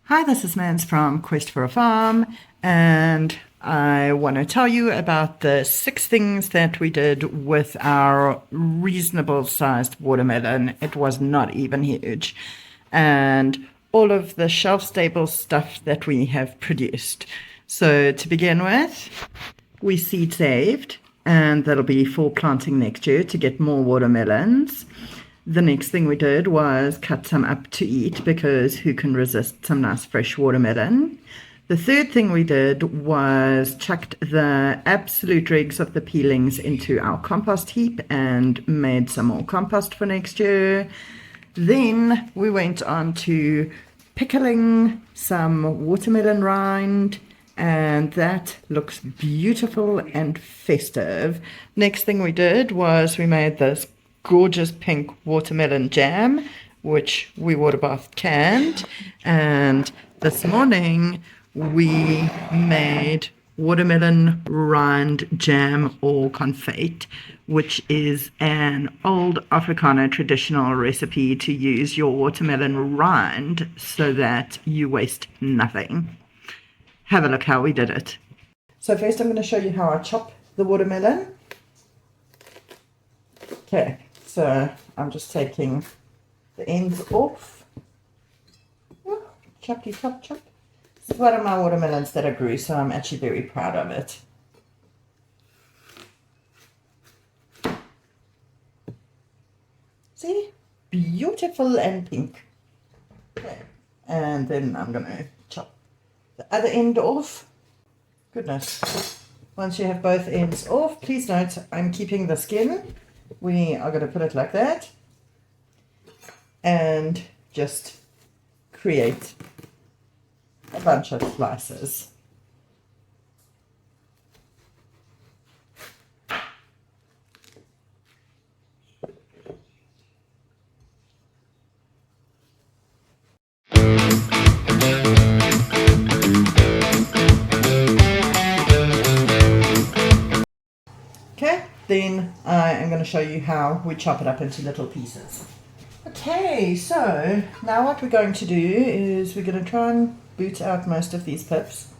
Hi, this is Mans from Quest for a Farm, and I want to tell you about the 6 things that we did with our reasonable sized watermelon. It was not even huge, and all of the shelf stable stuff that we have produced. So, to begin with, we seed saved, and that'll be for planting next year to get more watermelons. The next thing we did was cut some up to eat because who can resist some nice fresh watermelon? The third thing we did was chucked the absolute dregs of the peelings into our compost heap and made some more compost for next year. Then we went on to pickling some watermelon rind, and that looks beautiful and festive. Next thing we did was we made this gorgeous pink watermelon jam, which we water bath canned. And this morning we made watermelon rind jam or confit, which is an old Afrikaner traditional recipe to use your watermelon rind so that you waste nothing. Have a look how we did it. So first I'm going to show you how I chop the watermelon. Okay, so I'm just taking the ends off. Choppy chop chop. This is one of my watermelons that I grew, so I'm actually very proud of it. See? Beautiful and pink. Okay, and then I'm going to chop the other end off. Goodness. Once you have both ends off, please note I'm keeping the skin. We are going to put it like that and just create a bunch of slices. Okay, then I am going to show you how we chop it up into little pieces. Okay, so now what we're going to do is we're going to try and boot out most of these pips.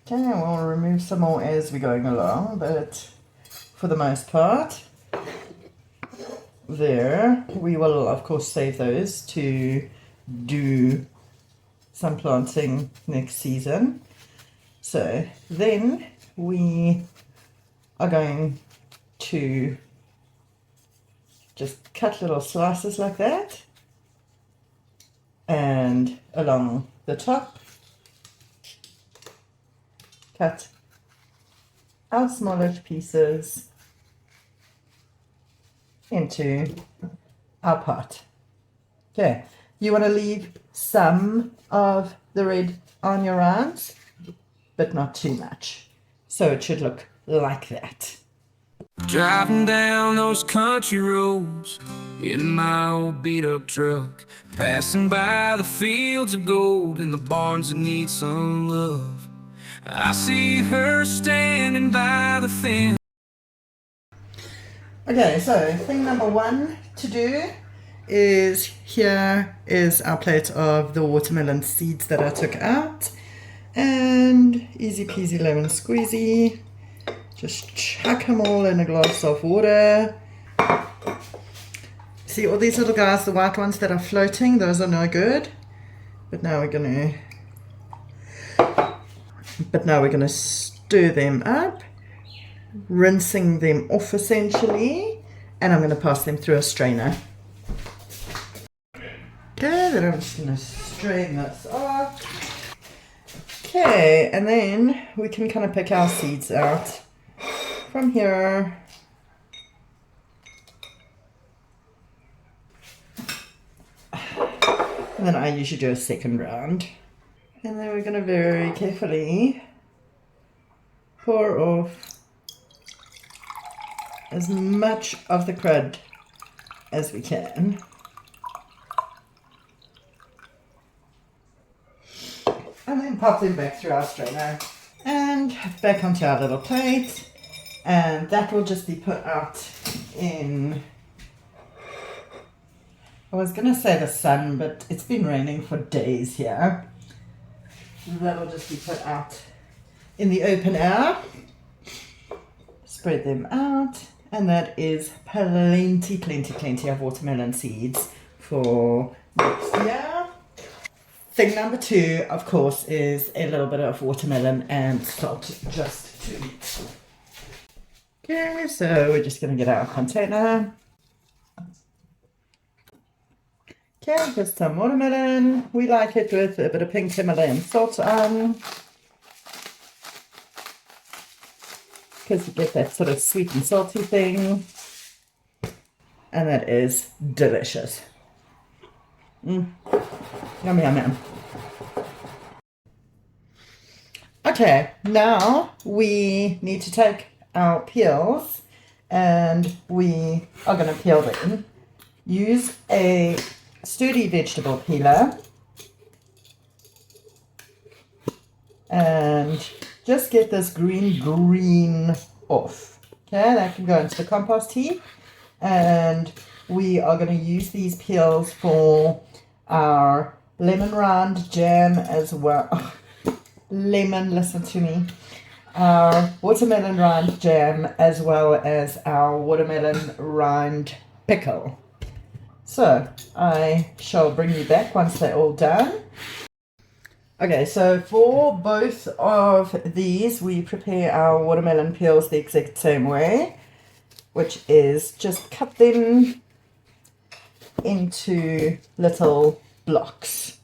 Okay, we'll remove some more as we're going along, but for the most part, there, we will of course save those to do some planting next season. So then we are going to just cut little slices like that, and along the top cut our smaller pieces into our pot. Okay, you want to leave some of the red on your rinds, but not too much, so it should look like that. Driving down those country roads in my old beat-up truck, passing by the fields of gold and the barns that need some love. I see her standing by the fence. Okay, so thing number one to do is, here is our plate of the watermelon seeds that I took out, and easy peasy lemon squeezy. Just chuck them all in a glass of water. See all these little guys, the white ones that are floating, those are no good. But now we're gonna stir them up, rinsing them off essentially, and I'm gonna pass them through a strainer. Okay, then I'm just gonna strain this off. Okay, and then we can kind of pick our seeds out from here. And then I usually do a second round. And then we're going to very carefully pour off as much of the crud as we can. And then pop them back through our strainer and back onto our little plate. And that will just be put out in I was going to say the sun, but it's been raining for days here. That'll just be put out in the open air. Spread them out. And that is plenty of watermelon seeds for next year. Thing number 2, of course, is a little bit of watermelon and salt just to eat. Okay, so we're just going to get our container. Okay, just some watermelon. We like it with a bit of pink Himalayan salt on, because you get that sort of sweet and salty thing. And that is delicious. Yum, yum, yum. Okay, now we need to take our peels and we are going to peel them. Use a sturdy vegetable peeler and just get this green off. Okay, that can go into the compost heap, and we are going to use these peels for our lemon rind jam as well. Lemon, listen to me. Our watermelon rind jam as well as our watermelon rind pickle. So I shall bring you back once they're all done. Okay, so for both of these, we prepare our watermelon peels the exact same way, which is just cut them into little blocks.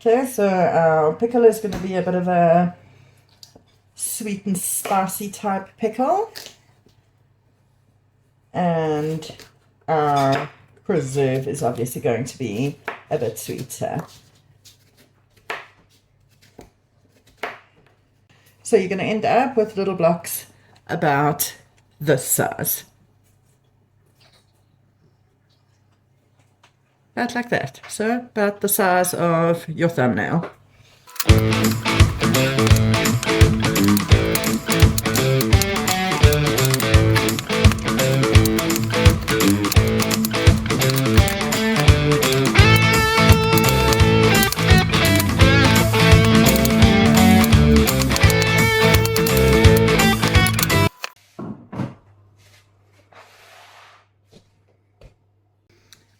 Okay, so our pickle is going to be a bit of a sweet and spicy type pickle. And our preserve is obviously going to be a bit sweeter. So you're going to end up with little blocks about this size. About like that. So about the size of your thumbnail.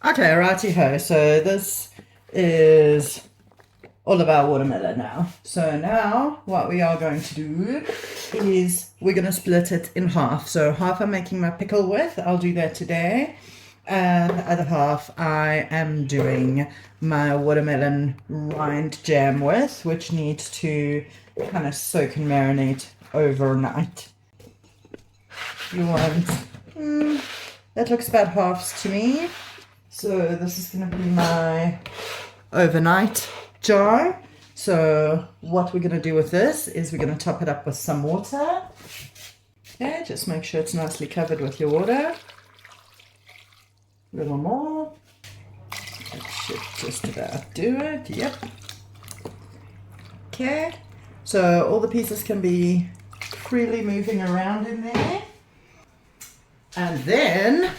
Okay, righty-ho, so this is all of our watermelon now. So now what we are going to do is we're going to split it in half. So half I'm making my pickle with, I'll do that today. And the other half I am doing my watermelon rind jam with, which needs to kind of soak and marinate overnight. You want, that looks about halves to me. So this is going to be my overnight jar. So what we're going to do with this is we're going to top it up with some water. Okay, just make sure it's nicely covered with your water. A little more. That should just about do it. Yep. Okay, so all the pieces can be freely moving around in there. And then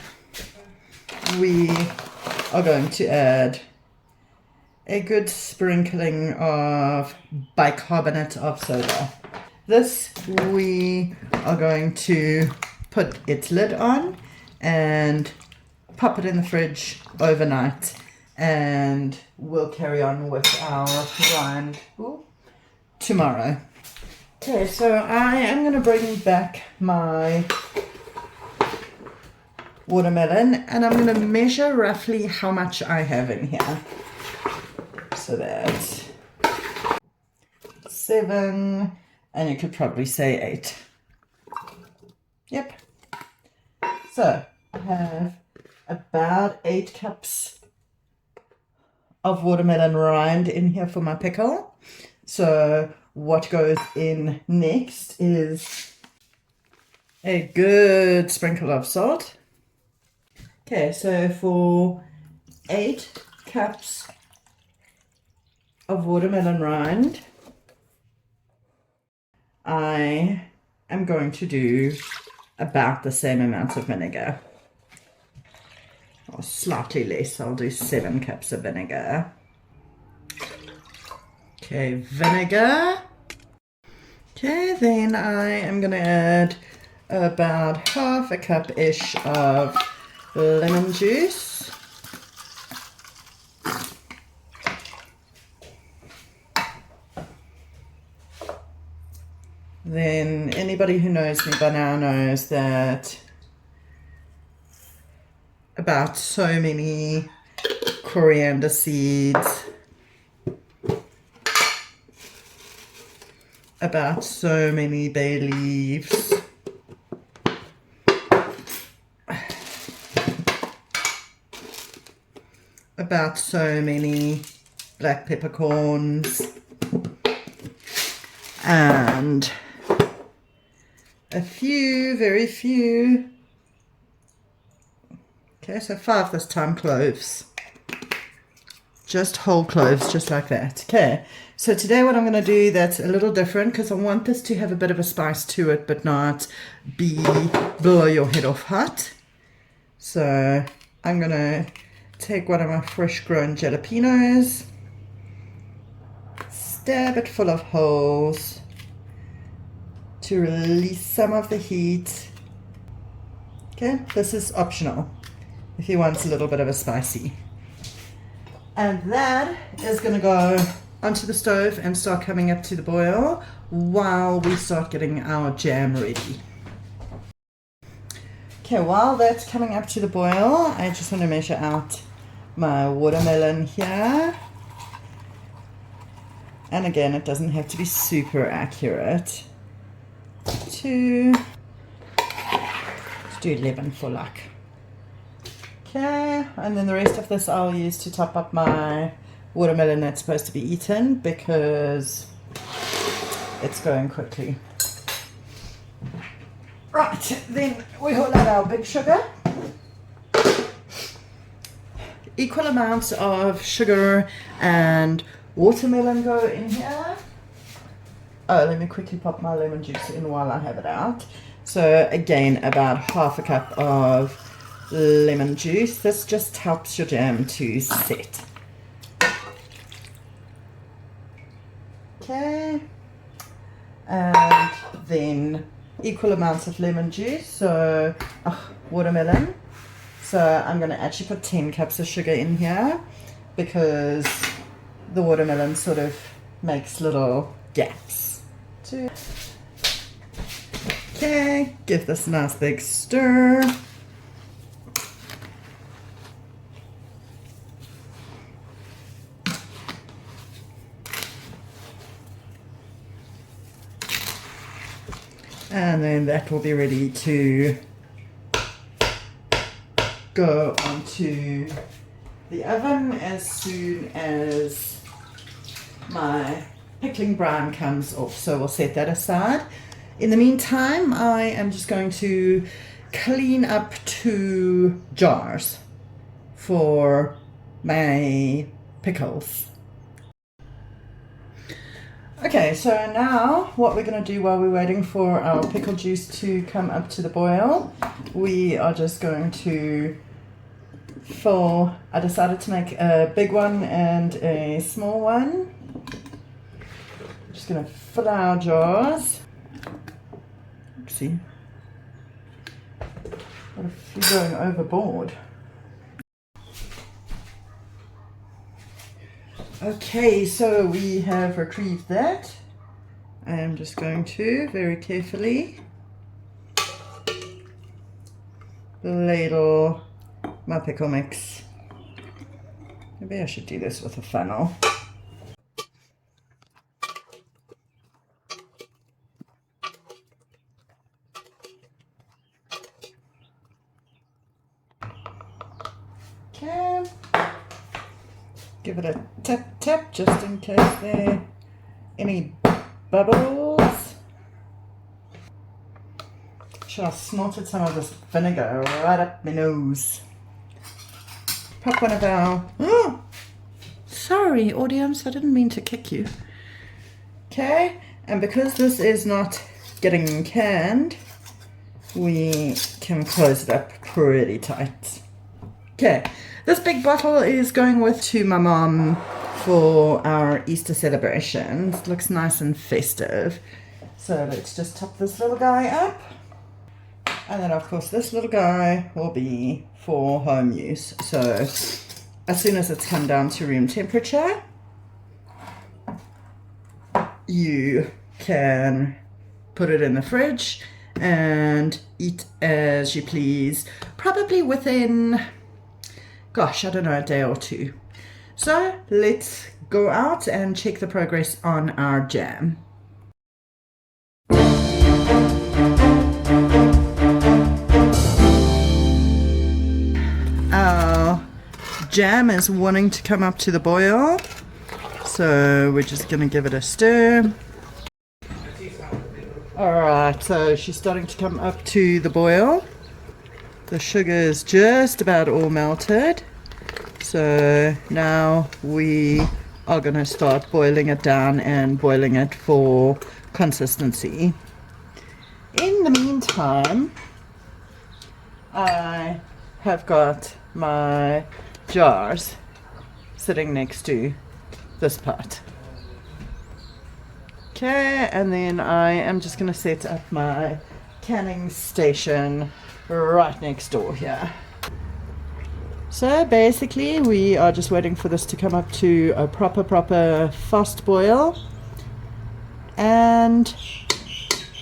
we are going to add a good sprinkling of bicarbonate of soda. This we are going to put its lid on and pop it in the fridge overnight, and we'll carry on with our rind tomorrow. Okay, so I am going to bring back my watermelon and I'm going to measure roughly how much I have in here. So that's 7, and you could probably say 8. Yep. So I have about 8 cups of watermelon rind in here for my pickle. So what goes in next is a good sprinkle of salt. Okay, so for 8 cups of watermelon rind, I am going to do about the same amount of vinegar. or slightly less. I'll do 7 cups of vinegar. Okay, vinegar. Okay, then I am going to add about half a cup-ish of lemon juice. Then anybody who knows me by now knows that about so many coriander seeds, about so many bay leaves, about so many black peppercorns, and a few, very few, okay, so 5 this time, cloves. Just whole cloves, just like that. Okay, so today what I'm going to do that's a little different, because I want this to have a bit of a spice to it, but not be blow your head off hot. So I'm going to take one of my fresh grown jalapenos, stab it full of holes to release some of the heat. Okay, this is optional if you want a little bit of a spicy. And that is going to go onto the stove and start coming up to the boil while we start getting our jam ready. Okay, while that's coming up to the boil, I just want to measure out my watermelon here. And again, it doesn't have to be super accurate. Let's do 11 for luck. Okay, and then the rest of this I'll use to top up my watermelon that's supposed to be eaten, because it's going quickly. Right, then we hold out our big sugar. Equal amounts of sugar and watermelon go in here. Oh, let me quickly pop my lemon juice in while I have it out. So again, about half a cup of lemon juice. This just helps your jam to set. Okay, and then equal amounts of lemon juice, so watermelon. So I'm going to actually put 10 cups of sugar in here, because the watermelon sort of makes little gaps. Okay, give this a nice big stir. And then that will be ready to go onto the oven as soon as my pickling brine comes off. So we'll set that aside. In the meantime, I am just going to clean up 2 jars for my pickles. Okay, so now what we're going to do while we're waiting for our pickle juice to come up to the boil, we are just going to fill. I decided to make a big one and a small one. Just going to fill our jars. Oopsie. What if you're going overboard? Okay, so we have retrieved that. I am just going to very carefully ladle my pickle mix. Maybe I should do this with a funnel. Okay. Give it a tap tap just in case there are any bubbles. I snorted some of this vinegar right up my nose. Pop one of our... Oh, sorry audience, I didn't mean to kick you. Okay, and because this is not getting canned, we can close it up pretty tight. Okay, this big bottle is going with to my mom for our Easter celebrations. It looks nice and festive. So let's just top this little guy up. And then of course this little guy will be for home use. So as soon as it's come down to room temperature, you can put it in the fridge and eat as you please, probably within, gosh, I don't know, a day or two. So let's go out and check the progress on our jam. Our jam is wanting to come up to the boil, so we're just going to give it a stir. Alright, so she's starting to come up to the boil. The sugar is just about all melted. So now we are going to start boiling it down and boiling it for consistency. In the meantime, I have got my jars sitting next to this pot. Okay, and then I am just going to set up my canning station right next door here. So basically we are just waiting for this to come up to a proper fast boil, and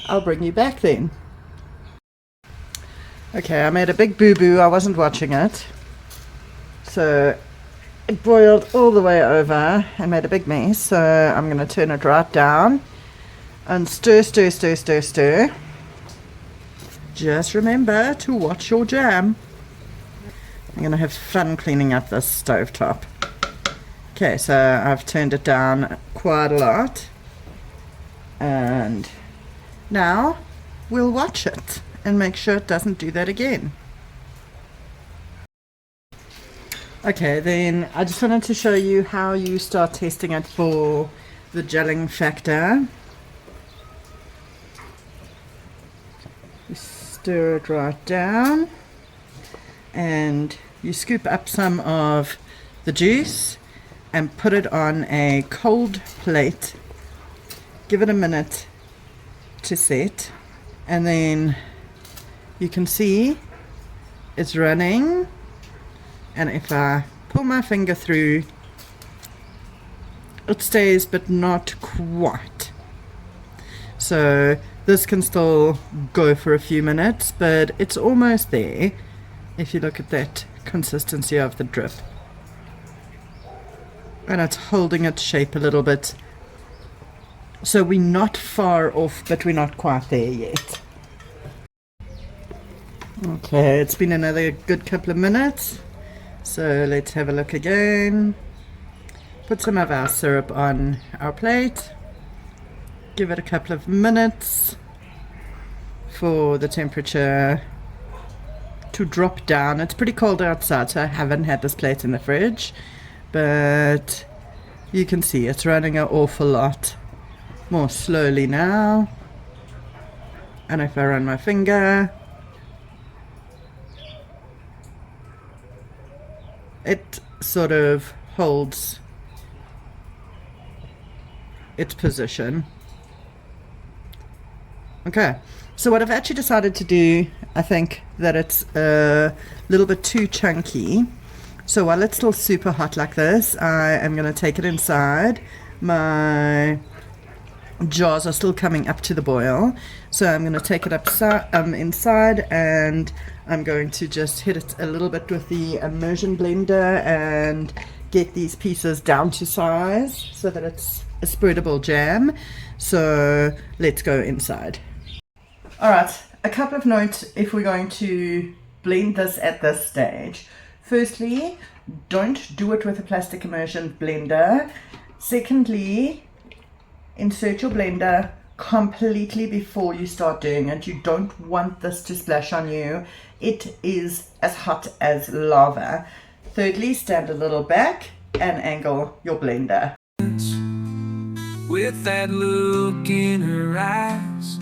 I'll bring you back then. Okay, I made a big boo-boo, I wasn't watching it. So it boiled all the way over and made a big mess, so I'm going to turn it right down and stir. Just remember to watch your jam. I'm going to have fun cleaning up this stovetop. Okay, so I've turned it down quite a lot, and now we'll watch it and make sure it doesn't do that again. Okay, then I just wanted to show you how you start testing it for the gelling factor. You stir it right down and you scoop up some of the juice and put it on a cold plate. Give it a minute to set, and then you can see it's running. And if I pull my finger through, it stays, but not quite. So this can still go for a few minutes, but it's almost there if you look at that consistency of the drip. And it's holding its shape a little bit. So we're not far off, but we're not quite there yet. Okay, it's been another good couple of minutes. So let's have a look again. Put some of our syrup on our plate. Give it a couple of minutes for the temperature to drop down. It's pretty cold outside, so I haven't had this plate in the fridge, but you can see it's running an awful lot more slowly now. And if I run my finger, it sort of holds its position. Okay, so what I've actually decided to do, I think that it's a little bit too chunky. So while it's still super hot like this, I am going to take it inside. My jars are still coming up to the boil, so I'm going to take it inside, and I'm going to just hit it a little bit with the immersion blender and get these pieces down to size so that it's a spreadable jam. So let's go inside. Alright, a couple of notes if we're going to blend this at this stage. Firstly, don't do it with a plastic immersion blender. Secondly, insert your blender completely before you start doing it. You don't want this to splash on you. It is as hot as lava. Thirdly, stand a little back and angle your blender. With that look in her eyes,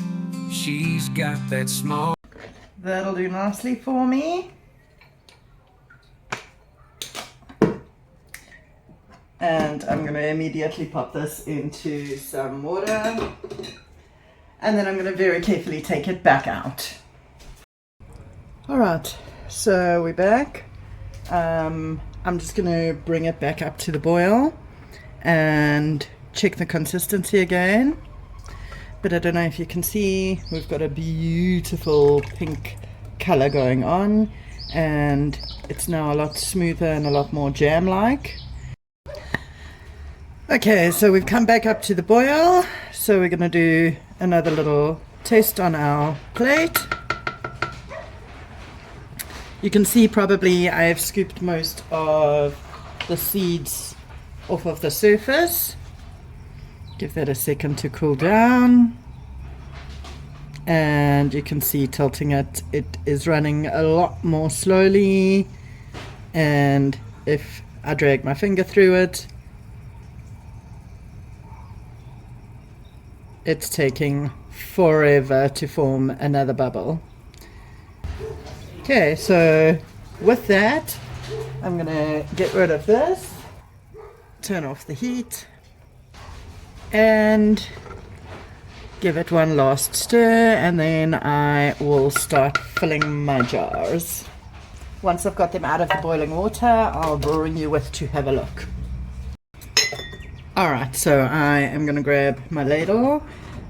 she's got that small. That'll do nicely for me. And I'm going to immediately pop this into some water. And then I'm going to very carefully take it back out. Alright, so we're back. I'm just going to bring it back up to the boil and check the consistency again. But I don't know if you can see, we've got a beautiful pink color going on, and it's now a lot smoother and a lot more jam-like. Okay, so we've come back up to the boil, so we're going to do another little taste on our plate. You can see probably I've scooped most of the seeds off of the surface. Give that a second to cool down. And you can see tilting it, it is running a lot more slowly. And if I drag my finger through it, it's taking forever to form another bubble. Okay, so with that, I'm gonna get rid of this, turn off the heat, and give it one last stir, and then I will start filling my jars. Once I've got them out of the boiling water, I'll bring you with to have a look. Alright, so I am gonna grab my ladle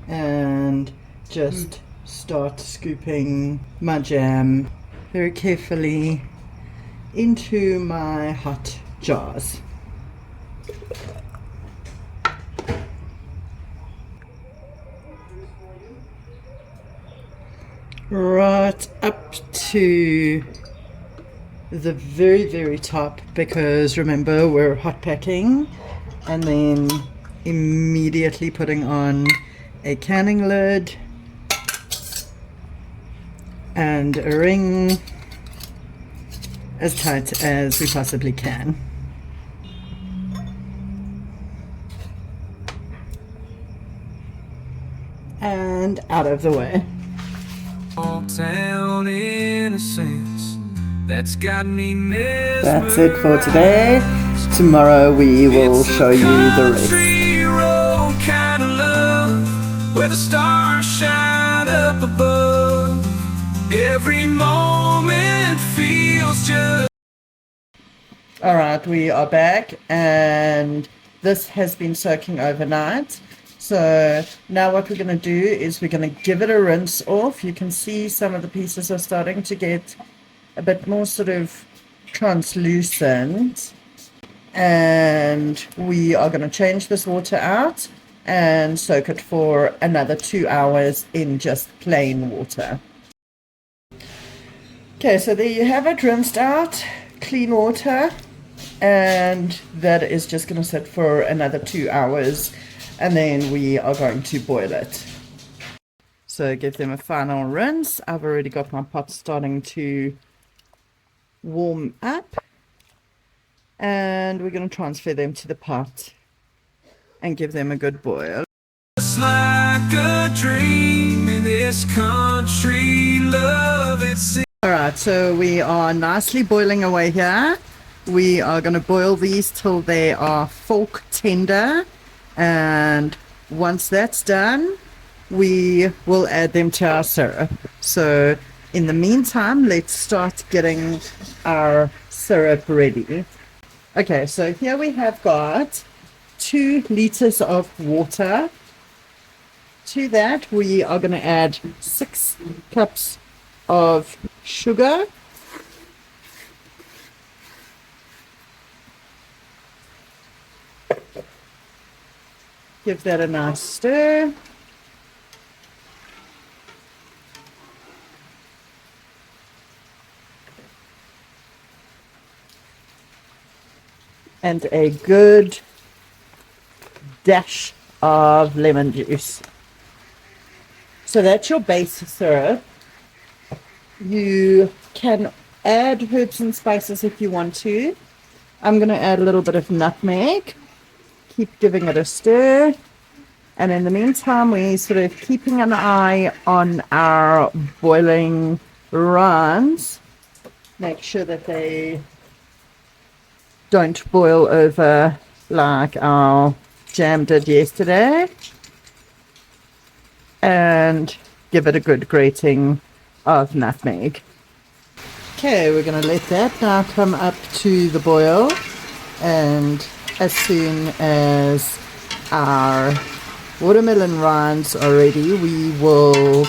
and just start scooping my jam very carefully into my hot jars. Right up to the very, very top, because remember we're hot packing, and then immediately putting on a canning lid and a ring as tight as we possibly can. And out of the way. Old town innocence that's got me mesmerized. That's it for today. Tomorrow we will show you the rest. Road kind of love, where the stars shine up above. Every moment feels just. Alright, we are back, and this has been soaking overnight. So now what we're going to do is we're going to give it a rinse off. You can see some of the pieces are starting to get a bit more sort of translucent. And we are going to change this water out and soak it for another 2 hours in just plain water. Okay, so there you have it, rinsed out, clean water, and that is just going to sit for another 2 hours, and then we are going to boil it. So give them a final rinse. I've already got my pot starting to warm up, and we're going to transfer them to the pot and give them a good boil. It's like a dream in this country, love it's. Alright, so we are nicely boiling away here. We are going to boil these till they are fork tender, and once that's done, we will add them to our syrup. So in the meantime, let's start getting our syrup ready. Okay, so here we have got 2 liters of water. To that, we are going to add 6 cups of sugar. Give that a nice stir. And a good dash of lemon juice. So that's your base syrup. You can add herbs and spices if you want to. I'm going to add a little bit of nutmeg. Keep giving it a stir. And in the meantime, we're sort of keeping an eye on our boiling rinds. Make sure that they don't boil over like our jam did yesterday, and give it a good grating of nutmeg. Okay, we're going to let that now come up to the boil, and as soon as our watermelon rinds are ready, we will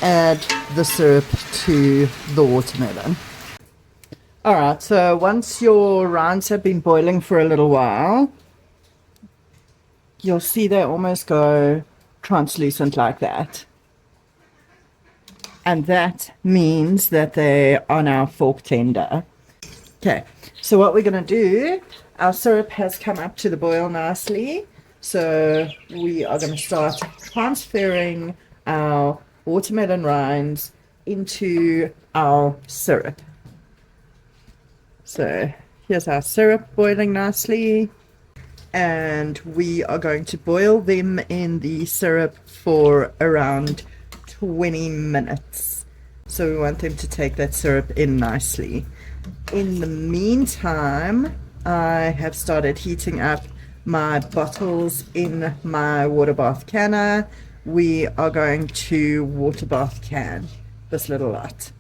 add the syrup to the watermelon. Alright, so once your rinds have been boiling for a little while, you'll see they almost go translucent like that. And that means that they are now fork tender. Okay, so what we're going to do, our syrup has come up to the boil nicely. So we are going to start transferring our watermelon rinds into our syrup. So here's our syrup boiling nicely. And we are going to boil them in the syrup for around 20 minutes. So we want them to take that syrup in nicely. In the meantime, I have started heating up my bottles in my water bath canner. We are going to water bath can this little lot.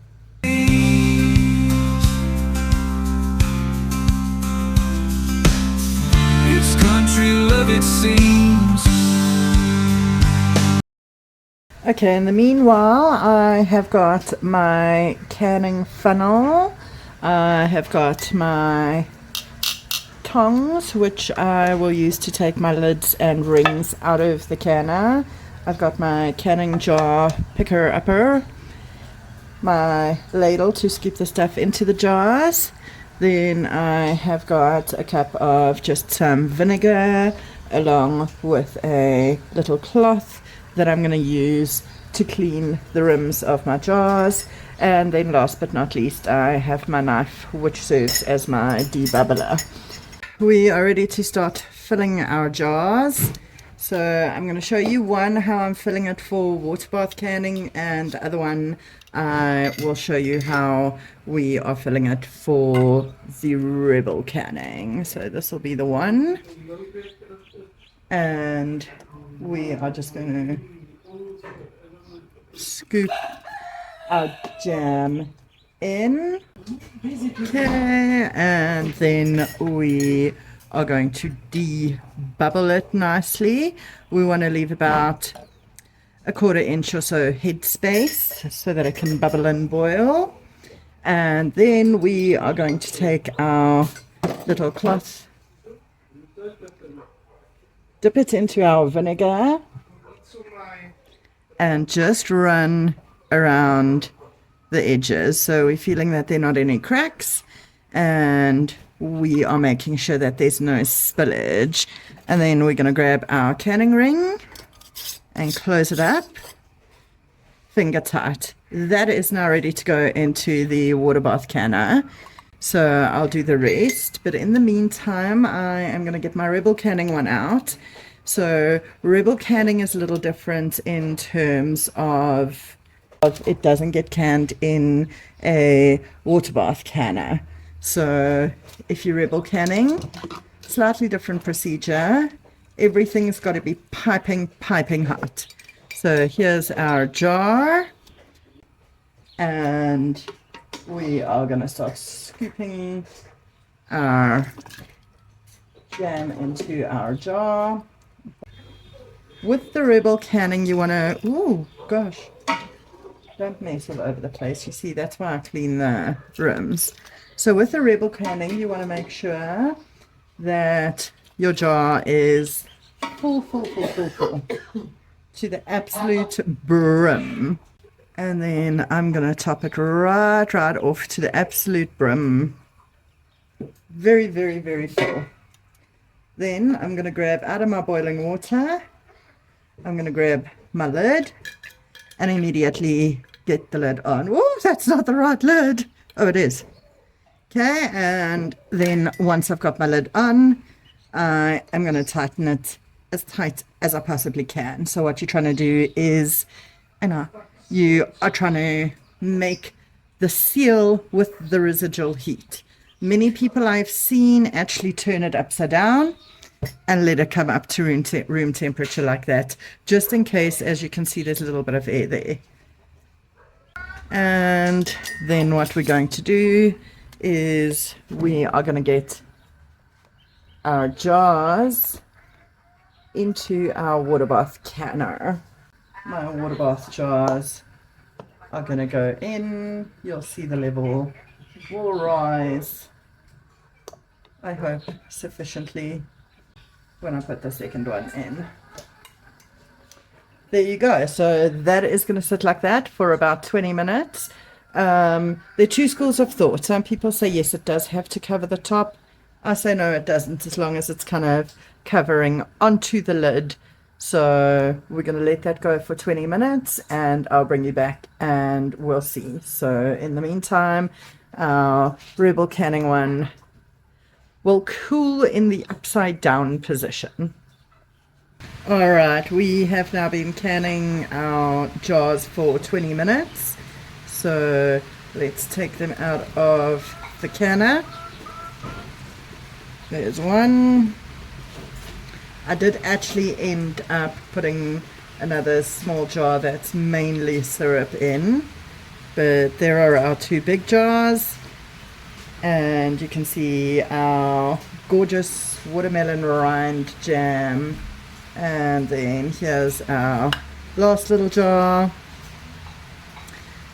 It's country love, it seems. Okay, in the meanwhile, I have got my canning funnel. I have got my tongs, which I will use to take my lids and rings out of the canner. I've got my canning jar picker-upper, my ladle to scoop the stuff into the jars. Then I have got a cup of just some vinegar along with a little cloth that I'm going to use to clean the rims of my jars. And then last but not least, I have my knife, which serves as my debubbler. We are ready to start filling our jars. So I'm going to show you one how I'm filling it for water bath canning, and the other one I will show you how we are filling it for the rebel canning. So this will be the one, and we are just going to scoop our jam in. Okay, and then we are going to debubble it nicely. We want to leave about a 1/4 inch or so head space so that it can bubble and boil. And then we are going to take our little cloth, dip it into our vinegar, and just run around the edges. So we're feeling that there are not any cracks, and we are making sure that there's no spillage. And then we're going to grab our canning ring and close it up, finger tight. That is now ready to go into the water bath canner. So I'll do the rest, but in the meantime I am going to get my rebel canning one out. So rebel canning is a little different in terms of it doesn't get canned in a water bath canner. So if you're rebel canning, slightly different procedure. Everything's got to be piping hot. So here's our jar, and we are going to start scooping our jam into our jar. With the rebel canning, you want to, oh gosh, don't mess all over the place. You see, that's why I clean the rims. So with the rebel canning, you want to make sure that your jar is full to the absolute brim. And then I'm going to top it right off to the absolute brim. Very, very, very full. Then I'm going to grab out of my boiling water, I'm going to grab my lid and immediately get the lid on. Oh, that's not the right lid. Oh, it is. Okay, and then once I've got my lid on, I am going to tighten it as tight as I possibly can. So what you're trying to do is, you are trying to make the seal with the residual heat. Many people I've seen actually turn it upside down, and let it come up to room temperature like that, just in case. As you can see, there's a little bit of air there. And then what we're going to do is we are going to get our jars into our water bath canner. My water bath jars are going to go in. You'll see the level will rise, I hope, sufficiently when I put the second one in. There you go. So that is going to sit like that for about 20 minutes. There are two schools of thought. Some people say yes, it does have to cover the top. I say no, it doesn't, as long as it's kind of covering onto the lid. So we're going to let that go for 20 minutes and I'll bring you back and we'll see. So in the meantime, our Rebel canning one will cool in the upside down position. All right, we have now been canning our jars for 20 minutes. So let's take them out of the canner. There's one. I did actually end up putting another small jar that's mainly syrup in, but there are our two big jars, and you can see our gorgeous watermelon rind jam. And then here's our last little jar,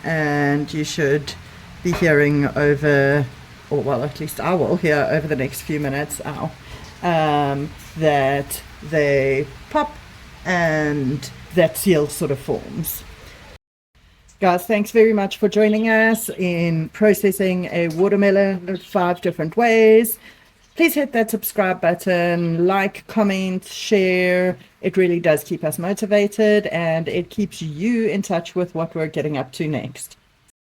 and you should be hearing over, or well, at least I will hear over the next few minutes, that they pop and that seal sort of forms. Guys, thanks very much for joining us in processing a watermelon 5 different ways. Please hit that subscribe button, like, comment, share. It really does keep us motivated and it keeps you in touch with what we're getting up to next.